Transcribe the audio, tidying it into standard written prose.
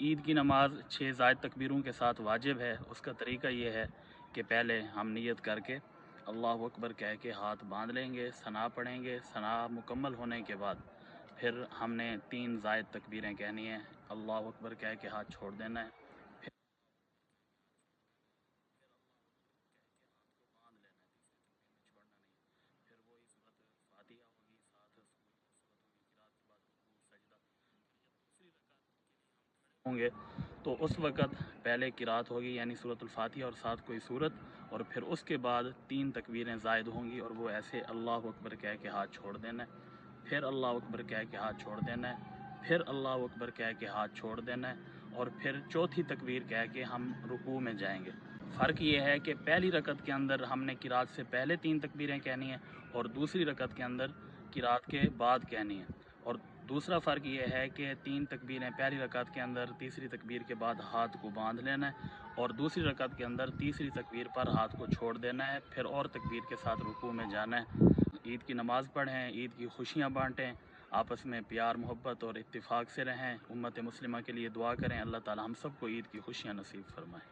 عید کی نماز 6 زائد تکبیروں کے ساتھ واجب ہے۔ اس کا طریقہ یہ ہے کہ پہلے ہم نیت کر کے اللہ اکبر کہہ کے ہاتھ باندھ لیں گے، ثنا پڑھیں گے۔ ثنا مکمل ہونے کے بعد پھر ہم نے 3 زائد تکبیریں کہنی ہیں، اللہ اکبر کہہ کے ہاتھ چھوڑ دینا ہے۔ ہوں گے تو اس وقت پہلے قرات ہوگی یعنی سورۃ الفاتحہ اور ساتھ کوئی سورت، اور پھر اس کے بعد 3 تکبیریں زائد ہوں گی، اور وہ ایسے اللہ اکبر کہہ کے ہاتھ چھوڑ دینا ہے، پھر اللہ اکبر کہہ کے ہاتھ چھوڑ دینا ہے، پھر اللہ اکبر کہہ کے ہاتھ چھوڑ دینا ہے، اور پھر چوتھی تکبیر کہہ کے ہم رکوع میں جائیں گے۔ فرق یہ ہے کہ پہلی رکعت کے اندر ہم نے قرات سے پہلے 3 تکبیریں کہنی ہیں، اور دوسری رکعت کے اندر قرات کے بعد کہنی ہیں۔ اور دوسرا فرق یہ ہے کہ 3 تکبیریں پہلی رکعت کے اندر تیسری تکبیر کے بعد ہاتھ کو باندھ لینا ہے، اور دوسری رکعت کے اندر تیسری تکبیر پر ہاتھ کو چھوڑ دینا ہے، پھر اور تکبیر کے ساتھ رکوع میں جانا ہے۔ عید کی نماز پڑھیں، عید کی خوشیاں بانٹیں، آپس میں پیار محبت اور اتفاق سے رہیں۔ امت مسلمہ کے لیے دعا کریں، اللہ تعالی ہم سب کو عید کی خوشیاں نصیب فرمائے۔